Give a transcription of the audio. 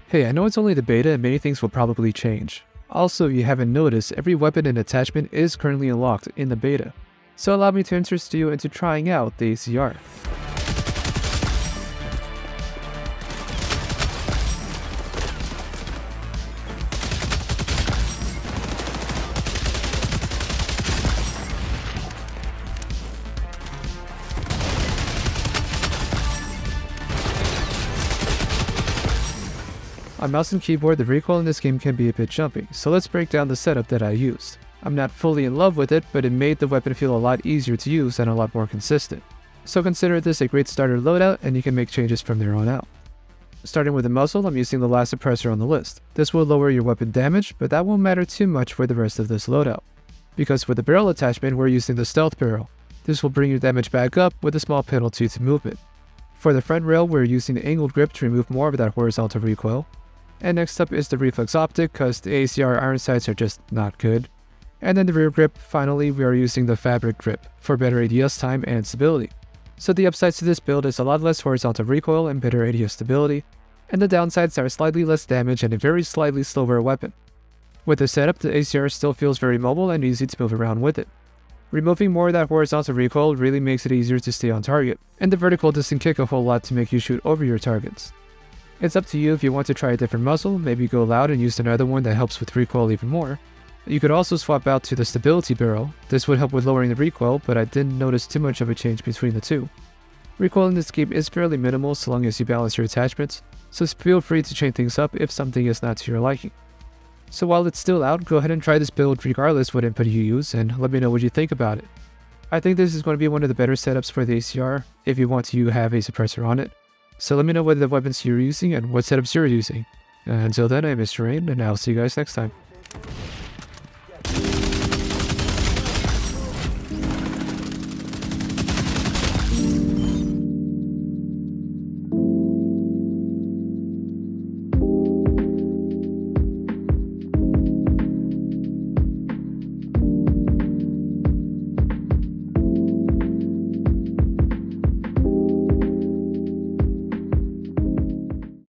Hey, I know it's only the beta and many things will probably change. Also, you haven't noticed, every weapon and attachment is currently unlocked in the beta. So allow me to interest you into trying out the ACR. On mouse and keyboard, the recoil in this game can be a bit jumpy, so let's break down the setup that I used. I'm not fully in love with it, but it made the weapon feel a lot easier to use and a lot more consistent. So consider this a great starter loadout, and you can make changes from there on out. Starting with the muzzle, I'm using the last suppressor on the list. This will lower your weapon damage, but that won't matter too much for the rest of this loadout. Because with the barrel attachment, we're using the stealth barrel. This will bring your damage back up with a small penalty to movement. For the front rail, we're using the angled grip to remove more of that horizontal recoil. And next up is the reflex optic, cause the ACR iron sights are just not good. And then the rear grip, finally we are using the fabric grip for better ADS time and stability. So the upsides to this build is a lot less horizontal recoil and better ADS stability, and the downsides are slightly less damage and a very slightly slower weapon. With the setup, the ACR still feels very mobile and easy to move around with it. Removing more of that horizontal recoil really makes it easier to stay on target, and the vertical doesn't kick a whole lot to make you shoot over your targets. It's up to you if you want to try a different muzzle, maybe go loud and use another one that helps with recoil even more. You could also swap out to the stability barrel. This would help with lowering the recoil, but I didn't notice too much of a change between the two. Recoil in this game is fairly minimal so long as you balance your attachments, so feel free to change things up if something is not to your liking. So while it's still out, go ahead and try this build regardless what input you use and let me know what you think about it. I think this is going to be one of the better setups for the ACR if you want to have a suppressor on it. So let me know what the weapons you're using and what setups you're using. Until then, I'm Mr. Rain, and I'll see you guys next time.